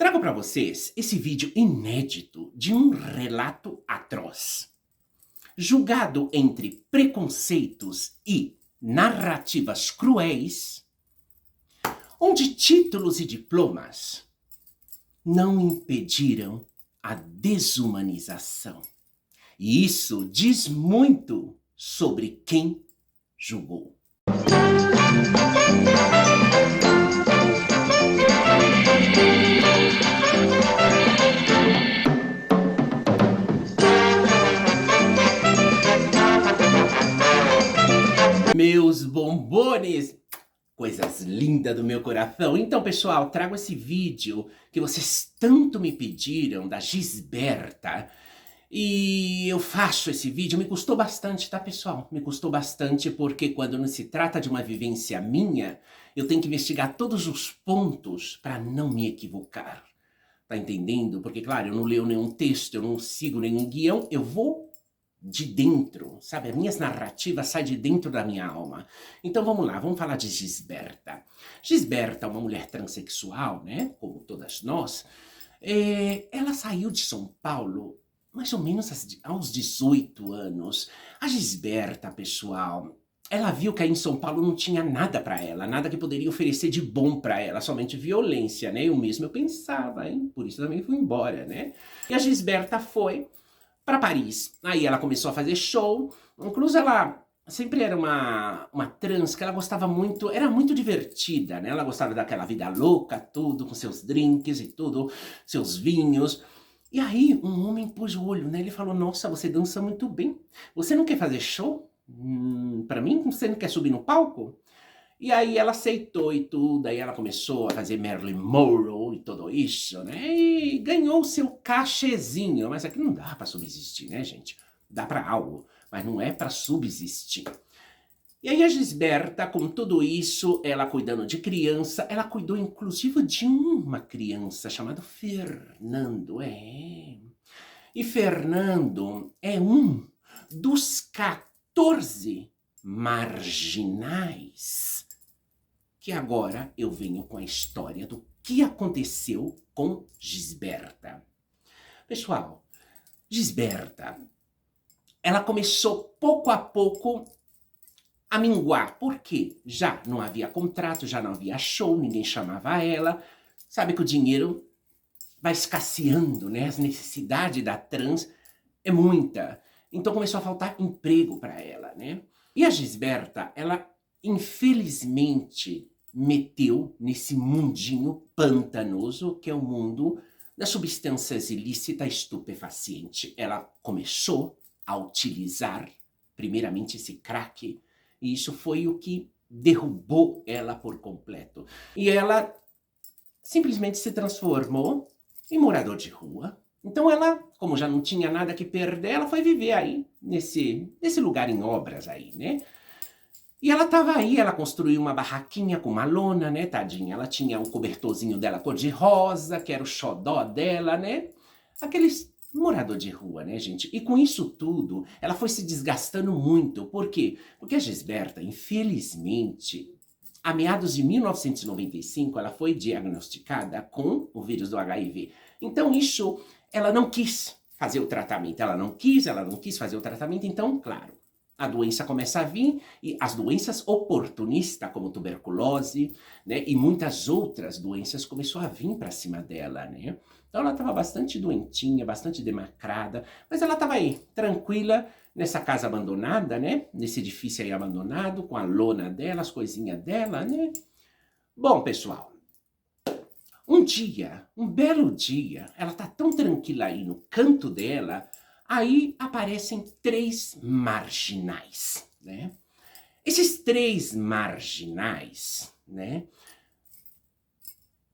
Trago para vocês esse vídeo inédito de um relato atroz. Julgado entre preconceitos e narrativas cruéis, onde títulos e diplomas não impediram a desumanização. E isso diz muito sobre quem julgou. Meus bombones, coisas lindas do meu coração. Então, pessoal, trago esse vídeo que vocês tanto me pediram, da Gisberta. E eu faço esse vídeo, me custou bastante, tá, pessoal? Me custou bastante porque quando não se trata de uma vivência minha, eu tenho que investigar todos os pontos para não me equivocar. Tá entendendo? Porque, claro, eu não leio nenhum texto, eu não sigo nenhum guião, eu vou de dentro, sabe? As minhas narrativas saem de dentro da minha alma. Então vamos lá, vamos falar de Gisberta. Gisberta é uma mulher transexual, né? Como todas nós. Ela saiu de São Paulo mais ou menos aos 18 anos. A Gisberta, pessoal, ela viu que aí em São Paulo não tinha nada para ela, nada que poderia oferecer de bom para ela, somente violência, né? O mesmo eu pensava, hein? Por isso também fui embora, né? E a Gisberta foi para Paris. Aí ela começou a fazer show. Inclusive ela sempre era uma trans que ela gostava muito, era muito divertida, né? Ela gostava daquela vida louca, tudo, com seus drinks e tudo, seus vinhos. E aí um homem pôs o olho, né? Ele falou, nossa, você dança muito bem. Você não quer fazer show? Para mim, você não quer subir no palco? E aí ela aceitou e tudo, aí ela começou a fazer Marilyn Monroe e tudo isso, né? E ganhou o seu cachezinho, mas aqui não dá para subsistir, né, gente? Dá para algo, mas não é para subsistir. E aí a Gisberta, com tudo isso, ela cuidando de criança, ela cuidou inclusive de uma criança chamada Fernando, E Fernando é um dos 14 marginais. Que agora eu venho com a história do que aconteceu com Gisberta. Pessoal, Gisberta, ela começou pouco a pouco a minguar. Por quê? Já não havia contrato, já não havia show, ninguém chamava ela. Sabe que o dinheiro vai escasseando, né? As necessidades da trans é muita. Então começou a faltar emprego para ela, né? E a Gisberta, ela infelizmente meteu nesse mundinho pantanoso que é o mundo das substâncias ilícitas estupefaciente. Ela começou a utilizar primeiramente esse crack e isso foi o que derrubou ela por completo. E ela simplesmente se transformou em morador de rua. Então ela, como já não tinha nada que perder, ela foi viver aí, nesse lugar em obras aí, né? E ela tava aí, ela construiu uma barraquinha com uma lona, né, tadinha? Ela tinha o cobertorzinho dela cor de rosa, que era o xodó dela, né? Aqueles morador de rua, né, gente? E com isso tudo, ela foi se desgastando muito. Por quê? Porque a Gisberta, infelizmente, a meados de 1995, ela foi diagnosticada com o vírus do HIV. Então isso, ela não quis fazer o tratamento, ela não quis fazer o tratamento, então, claro, a doença começa a vir, e as doenças oportunistas, como tuberculose, né, e muitas outras doenças começou a vir para cima dela, né? Então ela estava bastante doentinha, bastante demacrada, mas ela estava aí, tranquila, nessa casa abandonada, né? Nesse edifício aí abandonado, com a lona dela, as coisinhas dela, né? Bom, pessoal, um dia, um belo dia, ela tá tão tranquila aí no canto dela, aí aparecem 3 marginais, né? Esses 3 marginais, né?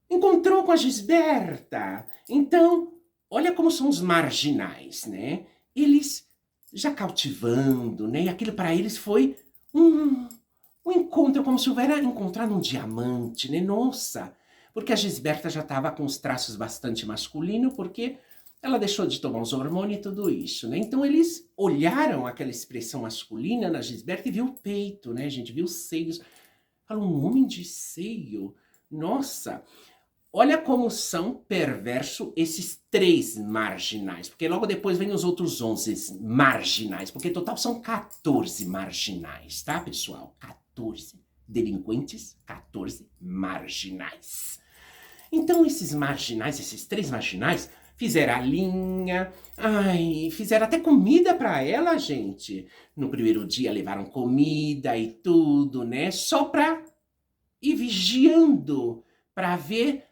Encontrou com a Gisberta. Então, olha como são os marginais, né? Eles já cautivando, né? E aquilo para eles foi um encontro, como se houvera encontrado um diamante, né? Nossa! Porque a Gisberta já estava com os traços bastante masculinos, porque ela deixou de tomar os hormônios e tudo isso, né? Então eles olharam aquela expressão masculina na Gisberta e viu o peito, né, gente? Viu os seios. Falou, um homem de seio? Nossa! olha como são perversos esses 3 marginais, porque logo depois vem os outros 11 marginais, porque total são 14 marginais, tá, pessoal? 14 delinquentes, 14 marginais. Então esses marginais, esses 3 marginais, fizeram a linha, ai, fizeram até comida para ela, gente. No primeiro dia levaram comida e tudo, né? Só para ir vigiando, para ver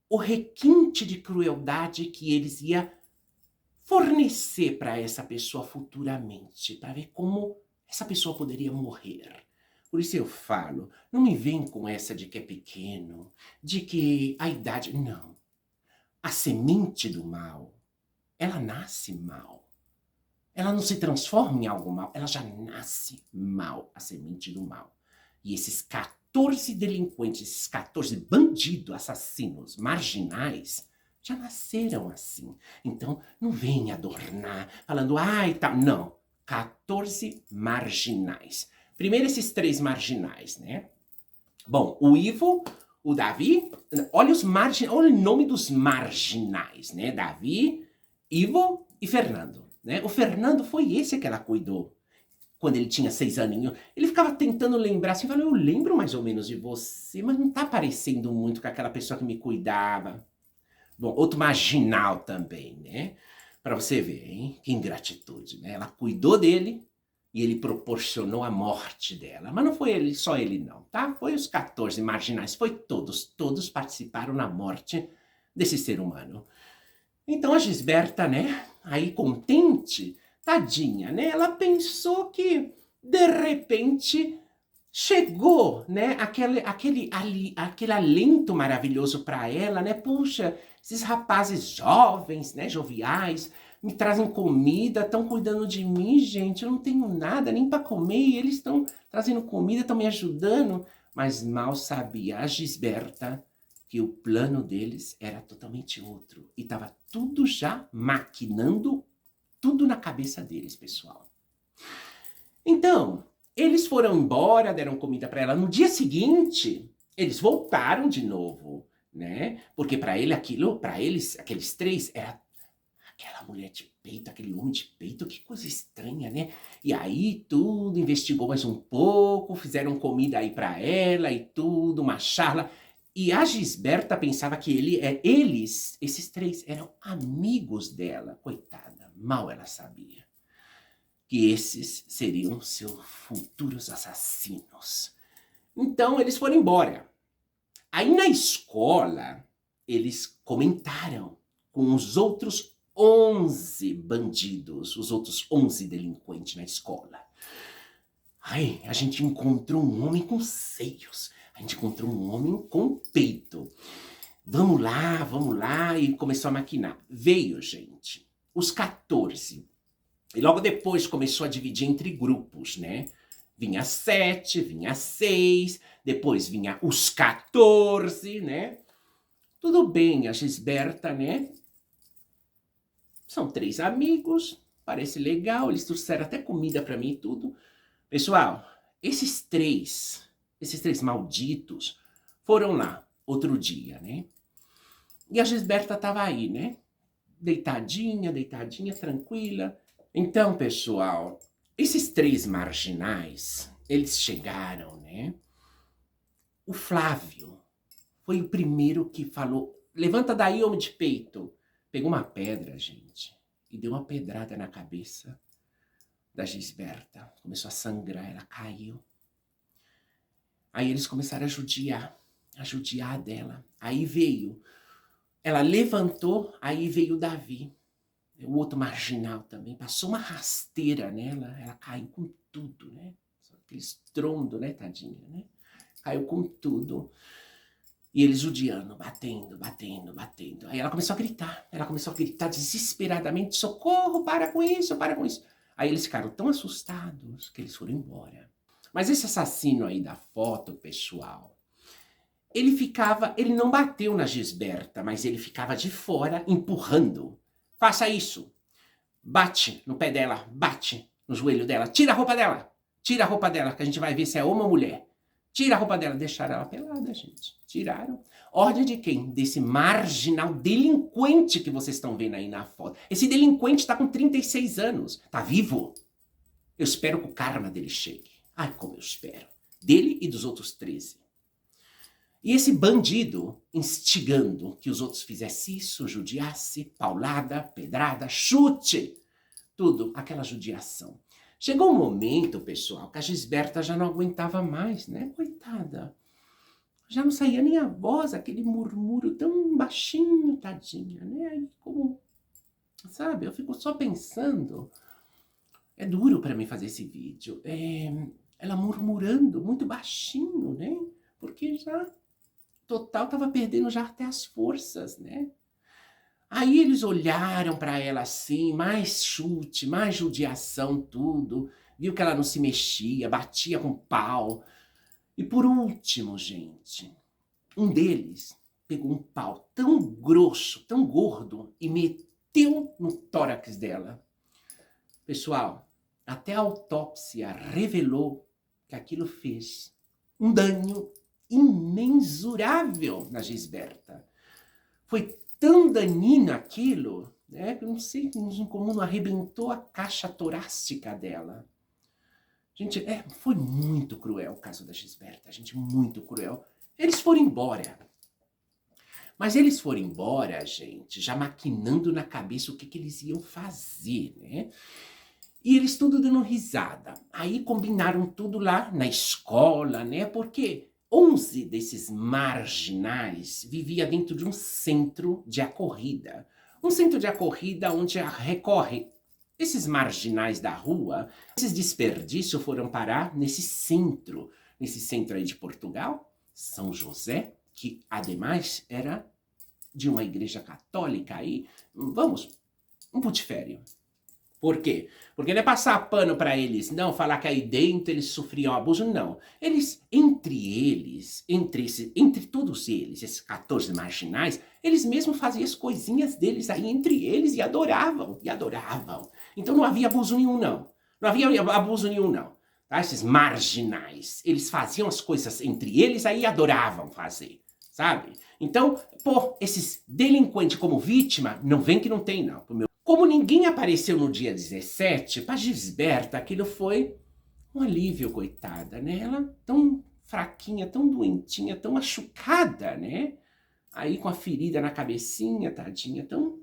o requinte de crueldade que eles iam fornecer para essa pessoa futuramente, para ver como essa pessoa poderia morrer. Por isso eu falo, não me vem com essa de que é pequeno, de que a idade... Não. A semente do mal, ela nasce mal. Ela não se transforma em algo mal, ela já nasce mal, a semente do mal. E esses 14 delinquentes, esses 14 bandidos, assassinos, marginais, já nasceram assim. Então, não venha adornar, falando, ai, tá. Não. 14 marginais. Primeiro esses 3 marginais, né? Bom, o Ivo, o Davi, olha olha o nome dos marginais, né? Davi, Ivo e Fernando, né? O Fernando foi esse que ela cuidou quando ele tinha 6 aninhos. Ele ficava tentando lembrar, assim, falou, eu lembro mais ou menos de você, mas não tá parecendo muito com aquela pessoa que me cuidava. Bom, outro marginal também, né? Pra você ver, hein? Que ingratitude, né? Ela cuidou dele e ele proporcionou a morte dela. Mas não foi ele, só ele não, tá? Foi os 14 marginais, foi todos participaram na morte desse ser humano. Então a Gisberta, né, aí contente, tadinha, né, ela pensou que, de repente, chegou, né, aquele alento maravilhoso para ela, né, puxa, esses rapazes jovens, né, joviais, me trazem comida, estão cuidando de mim, gente, eu não tenho nada nem para comer, e eles estão trazendo comida, estão me ajudando, mas mal sabia a Gisberta que o plano deles era totalmente outro. E estava tudo já maquinando, tudo na cabeça deles, pessoal. Então, eles foram embora, deram comida para ela. No dia seguinte, eles voltaram de novo, né? Porque para eles, aqueles 3, era aquela mulher de peito, aquele homem de peito, que coisa estranha, né? E aí tudo, investigou mais um pouco, fizeram comida aí para ela e tudo, uma charla. E a Gisberta pensava que esses 3, eram amigos dela. Coitada, mal ela sabia que esses seriam seus futuros assassinos. Então eles foram embora. Aí na escola, eles comentaram com os outros 11 bandidos, os outros 11 delinquentes na escola. Ai, a gente encontrou um homem com seios. A gente encontrou um homem com peito. Vamos lá, e começou a maquinar. Veio, gente, os 14. E logo depois começou a dividir entre grupos, né? Vinha 7, vinha 6, depois vinha os 14, né? Tudo bem, a Gisberta, né? São 3 amigos, parece legal, eles trouxeram até comida para mim e tudo. Pessoal, esses três malditos foram lá outro dia, né? E a Gisberta tava aí, né? Deitadinha, tranquila. Então, pessoal, esses 3 marginais, eles chegaram, né? O Flávio foi o primeiro que falou, levanta daí, homem de peito. Pegou uma pedra, gente, e deu uma pedrada na cabeça da Gisberta. Começou a sangrar, ela caiu. Aí eles começaram a judiar dela. Aí veio, ela levantou, aí veio o Davi, o outro marginal também, passou uma rasteira nela, ela caiu com tudo, né? Aquele estrondo, né, tadinha, né? Caiu com tudo. E eles judiando, batendo. Aí ela começou a gritar desesperadamente, socorro, para com isso. Aí eles ficaram tão assustados que eles foram embora. Mas esse assassino aí da foto, pessoal, ele não bateu na Gisberta, mas ele ficava de fora empurrando. Faça isso. Bate no pé dela, bate no joelho dela, tira a roupa dela, que a gente vai ver se é homem ou mulher. Tira a roupa dela. Deixaram ela pelada, gente. Tiraram. Ordem de quem? Desse marginal delinquente que vocês estão vendo aí na foto. Esse delinquente tá com 36 anos. Tá vivo? Eu espero que o karma dele chegue. Ai, como eu espero. Dele e dos outros 13. E esse bandido instigando que os outros fizessem isso, judiasse, paulada, pedrada, chute, tudo, aquela judiação. Chegou um momento, pessoal, que a Gisberta já não aguentava mais, né? Coitada. Já não saía nem a voz, aquele murmúrio tão baixinho, tadinha, né? Aí como, sabe, eu fico só pensando. É duro para mim fazer esse vídeo. Ela murmurando muito baixinho, né? Porque já total tava perdendo já até as forças, né? Aí eles olharam para ela assim, mais chute, mais judiação, tudo. Viu que ela não se mexia, batia com pau. E por último, gente, um deles pegou um pau tão grosso, tão gordo e meteu no tórax dela. Pessoal, até a autópsia revelou que aquilo fez um dano imensurável na Gisberta. Foi tão danino aquilo, né, que eu não sei como não arrebentou a caixa torácica dela. Gente, foi muito cruel o caso da Gisberta, gente, muito cruel. Eles foram embora. Mas eles foram embora, gente, já maquinando na cabeça o que eles iam fazer, né? E eles tudo dando risada. Aí combinaram tudo lá na escola, né? Porque 11 desses marginais vivia dentro de um centro de acorrida. Um centro de acorrida onde recorre esses marginais da rua, esses desperdícios foram parar nesse centro aí de Portugal, São José, que ademais era de uma igreja católica aí, vamos, um putifério. Por quê? Porque não é passar pano para eles, não, falar que aí dentro eles sofriam abuso, não. Entre todos eles, esses 14 marginais, eles mesmos faziam as coisinhas deles aí entre eles e adoravam. Então não havia abuso nenhum, não. Não havia abuso nenhum, não. Tá? Esses marginais, eles faziam as coisas entre eles aí e adoravam fazer, sabe? Então, esses delinquentes como vítima, não vem que não tem, não. Como ninguém apareceu no dia 17, para Gisberta aquilo foi um alívio, coitada, né? Ela tão fraquinha, tão doentinha, tão machucada, né? Aí com a ferida na cabecinha, tadinha, tão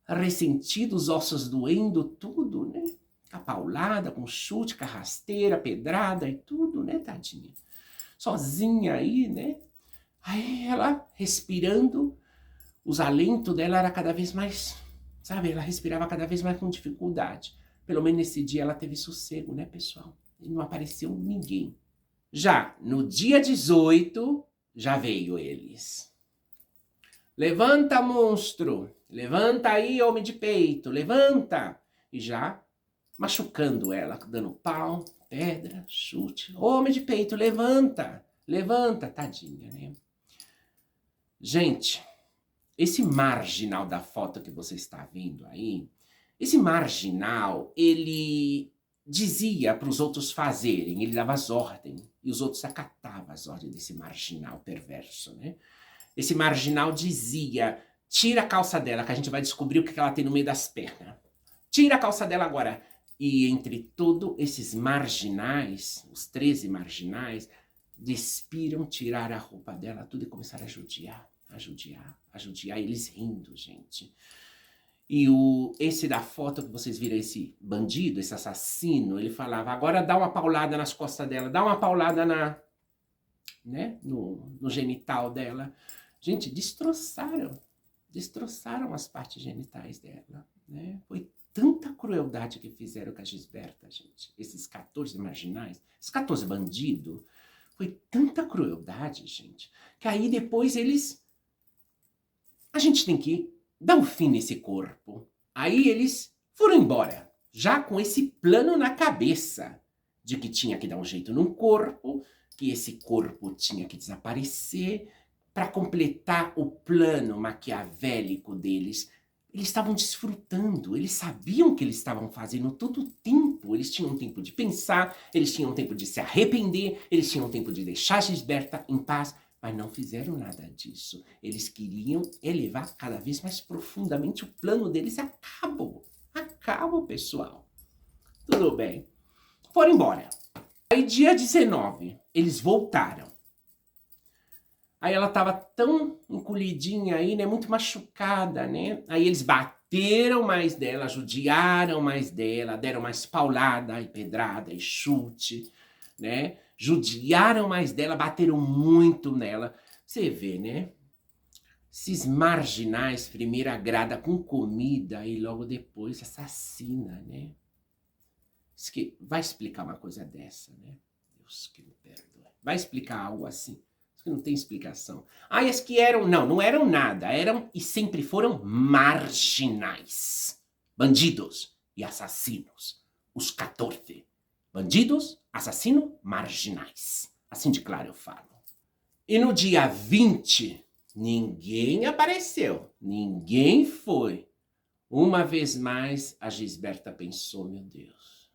ressentida, os ossos doendo, tudo, né? Com a paulada, com chute, com a rasteira, pedrada e tudo, né, tadinha? Sozinha aí, né? Aí ela respirando, os alentos dela era cada vez mais... Sabe, ela respirava cada vez mais com dificuldade. Pelo menos nesse dia ela teve sossego, né, pessoal? E não apareceu ninguém. Já no dia 18, já veio eles. Levanta, monstro! Levanta aí, homem de peito! Levanta! E já machucando ela, dando pau, pedra, chute. Homem de peito, levanta! Levanta, tadinha, né? Gente... Esse marginal da foto que você está vendo aí, esse marginal, ele dizia para os outros fazerem, ele dava as ordens, e os outros acatavam as ordens desse marginal perverso, né? Esse marginal dizia, tira a calça dela, que a gente vai descobrir o que ela tem no meio das pernas. Tira a calça dela agora. E entre todos esses marginais, os 13 marginais, despiram, tirar a roupa dela, tudo e começaram a judiar, eles rindo, gente. E esse da foto que vocês viram, esse bandido, esse assassino, ele falava, agora dá uma paulada nas costas dela, dá uma paulada no genital dela. Gente, destroçaram as partes genitais dela, né? Foi tanta crueldade que fizeram com a Gisberta, gente. Esses 14 marginais, esses 14 bandidos, foi tanta crueldade, gente, que aí depois a gente tem que dar um fim nesse corpo. Aí eles foram embora, já com esse plano na cabeça, de que tinha que dar um jeito num corpo, que esse corpo tinha que desaparecer, para completar o plano maquiavélico deles. eles estavam desfrutando, eles sabiam o que eles estavam fazendo todo o tempo. Eles tinham tempo de pensar, eles tinham tempo de se arrepender, eles tinham tempo de deixar Gisberta em paz, mas não fizeram nada disso. Eles queriam elevar cada vez mais profundamente o plano deles a cabo. A cabo, pessoal. Tudo bem. Foram embora. Aí, dia 19, eles voltaram. Aí ela tava tão encolhidinha aí, né? Muito machucada, né? Aí eles bateram mais dela, judiaram mais dela, deram mais paulada e pedrada e chute, né? Judiaram mais dela, bateram muito nela. Você vê, né? Esses marginais primeiro agrada com comida e logo depois assassina, né? Vai explicar uma coisa dessa, né? Deus que me perdoe. Vai explicar algo assim. Que não tem explicação. Ah, as que eram... Não eram nada. Eram e sempre foram marginais. Bandidos e assassinos. Os 14. Bandidos, assassino, marginais. Assim de claro eu falo. E no dia 20, ninguém apareceu. Ninguém foi. Uma vez mais, a Gisberta pensou, meu Deus,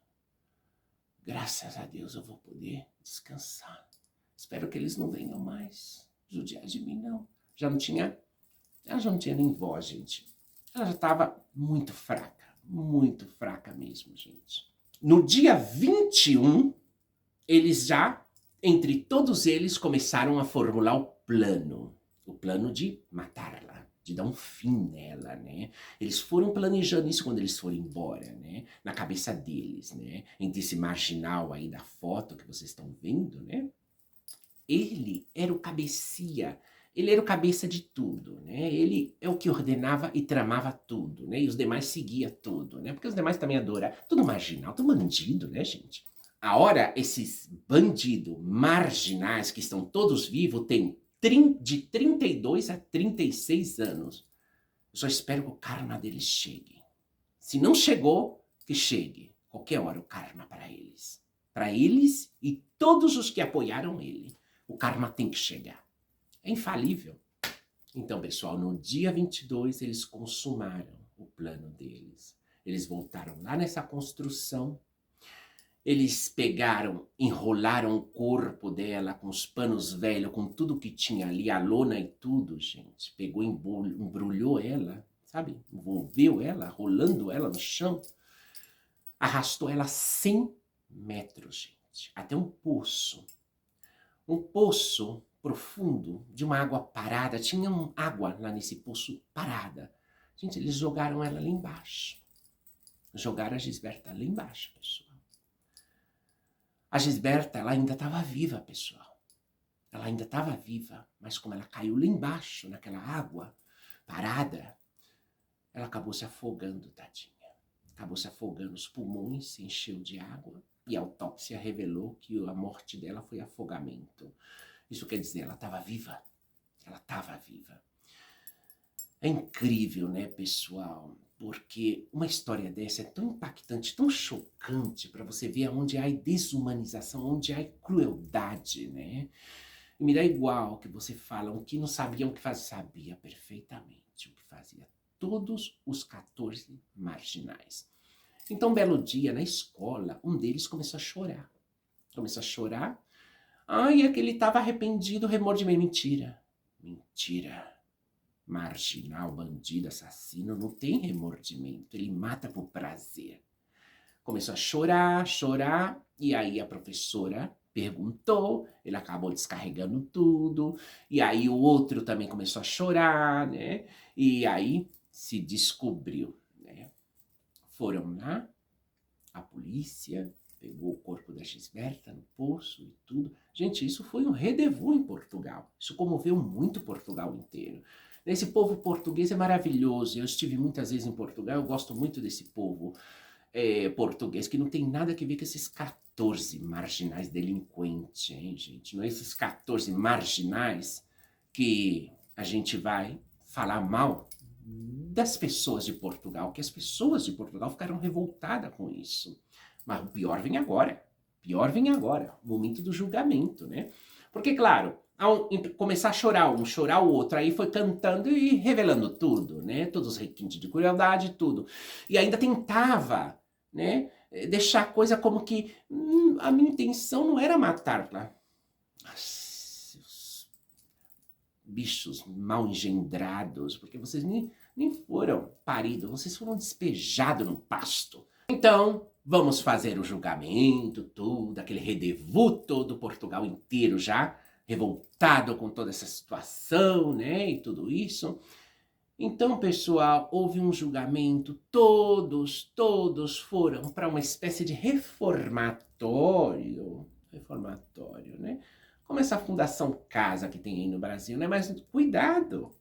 graças a Deus eu vou poder descansar. Espero que eles não venham mais judiar de mim, não. Ela já não tinha nem voz, gente. Ela já estava muito fraca mesmo, gente. No dia 21, eles já, entre todos eles, começaram a formular o plano de matá-la, de dar um fim nela, né? Eles foram planejando isso quando eles foram embora, né? Na cabeça deles, né? Entre esse marginal aí da foto que vocês estão vendo, né? Ele era o cabecia, ele era o cabeça de tudo, né? Ele é o que ordenava e tramava tudo, né? E os demais seguia tudo, né? Porque os demais também adoravam. Tudo marginal, tudo bandido, né, gente? A hora, esses bandidos marginais que estão todos vivos têm de 32 a 36 anos. Eu só espero que o karma deles chegue. Se não chegou, que chegue. Qualquer hora o karma para eles. Para eles e todos os que apoiaram ele. O karma tem que chegar. É infalível. Então, pessoal, no dia 22, eles consumaram o plano deles. Eles voltaram lá nessa construção. Eles pegaram, enrolaram o corpo dela com os panos velhos, com tudo que tinha ali, a lona e tudo, gente. Pegou, embrulhou ela, sabe? Envolveu ela, rolando ela no chão. Arrastou ela 100 metros, gente. Até um poço. Um poço profundo de uma água parada. Tinha água lá nesse poço parada. Gente, eles jogaram ela lá embaixo. Jogaram a Gisberta lá embaixo, pessoal. A Gisberta, ela ainda estava viva, pessoal. Ela ainda estava viva. Mas como ela caiu lá embaixo, naquela água parada, ela acabou se afogando, tadinha. Acabou se afogando. Os pulmões se encheu de água. E a autópsia revelou que a morte dela foi afogamento. Isso quer dizer, ela estava viva. Ela estava viva. É incrível, né, pessoal? Porque uma história dessa é tão impactante, tão chocante, para você ver onde há desumanização, onde há crueldade, né? E me dá igual que você fala, o que não sabia o que fazia, sabia perfeitamente o que fazia. Todos os 14 marginais. Então, um belo dia, na escola, um deles começou a chorar. Começou a chorar. Ai, é que ele estava arrependido, remordimento. Mentira. Mentira. Marginal, bandido, assassino, não tem remordimento. Ele mata por prazer. Começou a chorar. E aí a professora perguntou. Ele acabou descarregando tudo. E aí o outro também começou a chorar, né? E aí se descobriu, né? Foram lá, a polícia pegou o corpo da Gisberta no poço e tudo. Gente, isso foi um rendezvous em Portugal. Isso comoveu muito Portugal inteiro. Esse povo português é maravilhoso. Eu estive muitas vezes em Portugal, eu gosto muito desse povo português, que não tem nada a ver com esses 14 marginais delinquentes, hein, gente? Não é esses 14 marginais que a gente vai falar mal das pessoas de Portugal, que as pessoas de Portugal ficaram revoltadas com isso. Mas o pior vem agora. O momento do julgamento, né? Porque, claro, começar a chorar um, chorar o outro. Aí foi cantando e revelando tudo, né? Todos os requintes de crueldade, tudo. E ainda tentava, né? Deixar a coisa como que a minha intenção não era matá-la. Os bichos mal engendrados, porque vocês nem foram paridos, vocês foram despejados no pasto. Então, vamos fazer o julgamento, tudo, aquele redevô todo, Portugal inteiro já revoltado com toda essa situação, né, e tudo isso. Então, pessoal, houve um julgamento, todos foram para uma espécie de reformatório, né, como essa Fundação Casa que tem aí no Brasil, né, mas cuidado,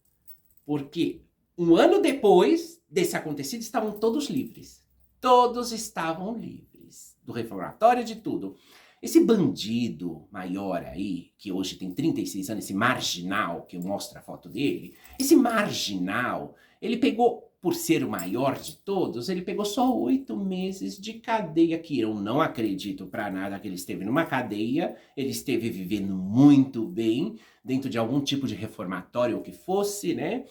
porque um ano depois desse acontecido estavam todos livres. Todos estavam livres do reformatório, de tudo. Esse bandido maior aí, que hoje tem 36 anos, esse marginal, que eu mostro a foto dele, esse marginal, ele pegou, por ser o maior de todos, ele pegou só 8 meses de cadeia, que eu não acredito pra nada que ele esteve numa cadeia, ele esteve vivendo muito bem, dentro de algum tipo de reformatório ou que fosse, né?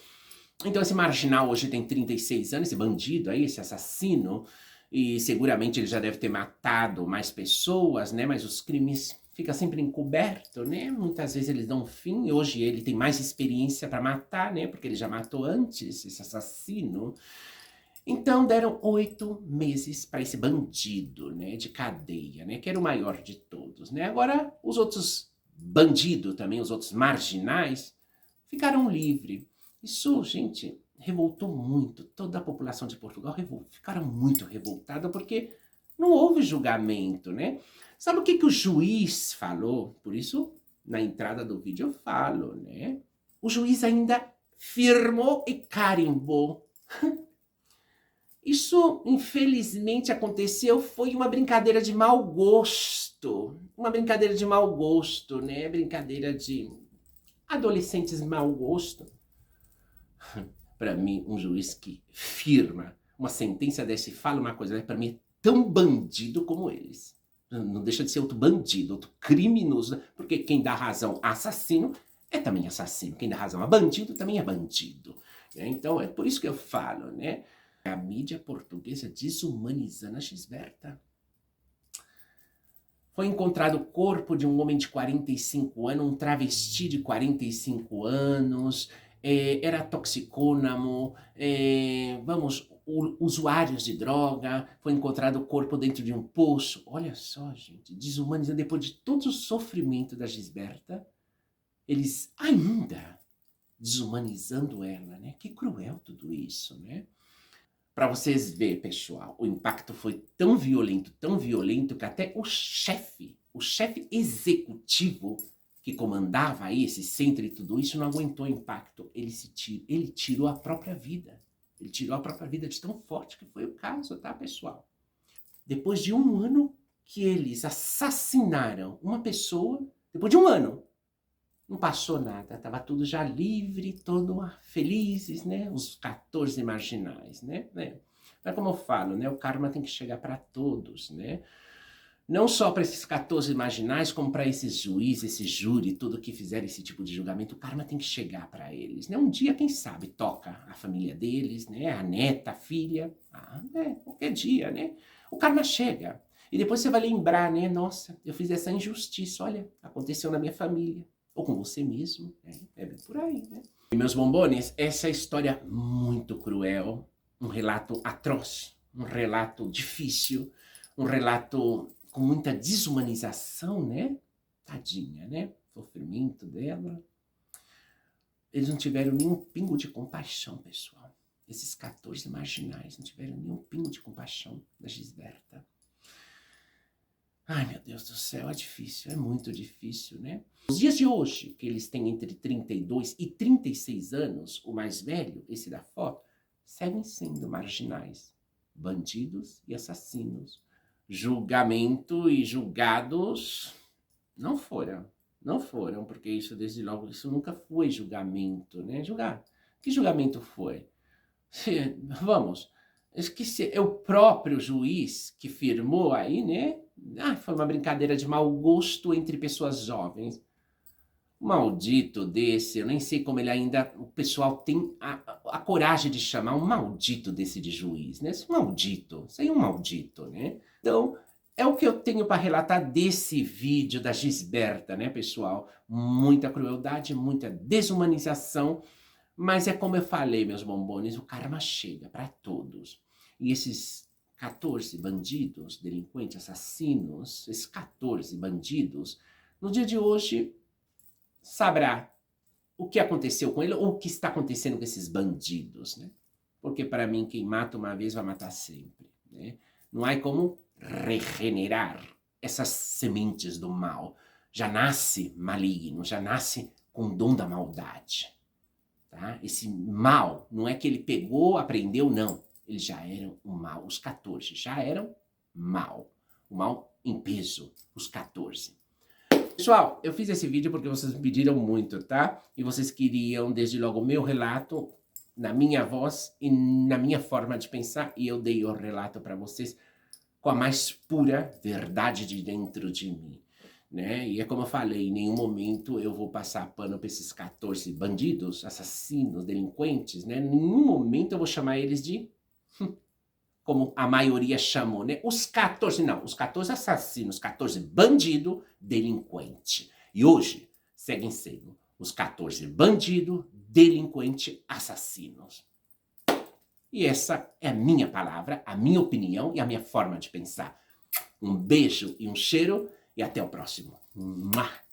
Então esse marginal hoje tem 36 anos, esse bandido aí, esse assassino, e seguramente ele já deve ter matado mais pessoas, né? Mas os crimes ficam sempre encobertos, né? Muitas vezes eles dão fim, e hoje ele tem mais experiência para matar, né? Porque ele já matou antes, esse assassino. Então deram 8 meses para esse bandido, né? De cadeia, né? Que era o maior de todos, né? Agora os outros bandidos também, os outros marginais, ficaram livres. Isso, gente, revoltou muito. Toda a população de Portugal ficaram muito revoltada porque não houve julgamento, né? Sabe o que o juiz falou? Por isso, na entrada do vídeo eu falo, né? O juiz ainda firmou e carimbou. Isso, infelizmente, aconteceu, foi uma brincadeira de mau gosto. Uma brincadeira de mau gosto, né? Brincadeira de adolescentes mau gosto. Para mim, um juiz que firma uma sentença dessa e fala uma coisa, para mim é tão bandido como eles. Não deixa de ser outro bandido, outro criminoso, porque quem dá razão a assassino é também assassino. Quem dá razão a bandido também é bandido. Então, é por isso que eu falo, né? A mídia portuguesa desumanizando a Gisberta. Foi encontrado o corpo de um homem de 45 anos, um travesti de 45 anos, era toxicônamo, usuários de droga, foi encontrado o corpo dentro de um poço. Olha só, gente, desumanizando, depois de todo o sofrimento da Gisberta, eles ainda desumanizando ela, né? Que cruel tudo isso, né? Para vocês verem, pessoal, o impacto foi tão violento, que até o chefe executivo que comandava aí esse centro e tudo isso, não aguentou o impacto. Ele tirou a própria vida. Ele tirou a própria vida de tão forte que foi o caso, tá, pessoal? Depois de um ano que eles assassinaram uma pessoa, depois de um ano, não passou nada, estava tudo já livre, todos felizes, né? Os 14 marginais, né? Mas como eu falo, né? O karma tem que chegar para todos, né? Não só para esses 14 marginais, como para esses juízes, esse júri, tudo que fizeram esse tipo de julgamento, o karma tem que chegar para eles, né? Um dia, quem sabe, toca a família deles, né? A neta, a filha, qualquer dia, né? O karma chega. E depois você vai lembrar, né? Nossa, eu fiz essa injustiça, olha, aconteceu na minha família. Ou com você mesmo, né? É bem por aí, né? E meus bombones, essa é história muito cruel, um relato atroz, um relato difícil, um relato com muita desumanização, né? Tadinha, né? Sofrimento dela. Eles não tiveram nenhum pingo de compaixão, pessoal. Esses 14 marginais não tiveram nenhum pingo de compaixão da Gisberta. Ai, meu Deus do céu, é difícil, é muito difícil, né? Os dias de hoje, que eles têm entre 32 e 36 anos, o mais velho, esse da foto, seguem sendo marginais, bandidos e assassinos. Julgamento e julgados não foram, porque isso, desde logo, isso nunca foi julgamento, né? Que julgamento foi? Vamos, esqueci, é o próprio juiz que firmou aí, né? Foi uma brincadeira de mau gosto entre pessoas jovens. Maldito desse, eu nem sei como ele ainda, o pessoal tem a coragem de chamar um maldito desse de juiz, né? Esse maldito, isso aí é um maldito, né? Então, é o que eu tenho para relatar desse vídeo da Gisberta, né, pessoal? Muita crueldade, muita desumanização, mas é como eu falei, meus bombones, o karma chega para todos. E esses 14 bandidos, delinquentes, assassinos, esses 14 bandidos, no dia de hoje saberá o que aconteceu com ele ou o que está acontecendo com esses bandidos, né? Porque para mim quem mata uma vez vai matar sempre, né? Não há como regenerar essas sementes do mal. Já nasce maligno, já nasce com o dom da maldade, tá? Esse mal não é que ele pegou, aprendeu, não. Eles já eram o mal, os 14 já eram mal. O mal em peso, os 14. Pessoal, eu fiz esse vídeo porque vocês me pediram muito, tá? E vocês queriam, desde logo, o meu relato na minha voz e na minha forma de pensar. E eu dei o relato para vocês com a mais pura verdade de dentro de mim, né? E é como eu falei, em nenhum momento eu vou passar pano para esses 14 bandidos, assassinos, delinquentes, né? Em nenhum momento eu vou chamar eles de... como a maioria chamou, né? Os 14, não, os 14 assassinos, 14 bandido, delinquente. E hoje seguem sendo os 14 bandido, delinquente, assassinos. E essa é a minha palavra, a minha opinião e a minha forma de pensar. Um beijo e um cheiro e até o próximo. Mua!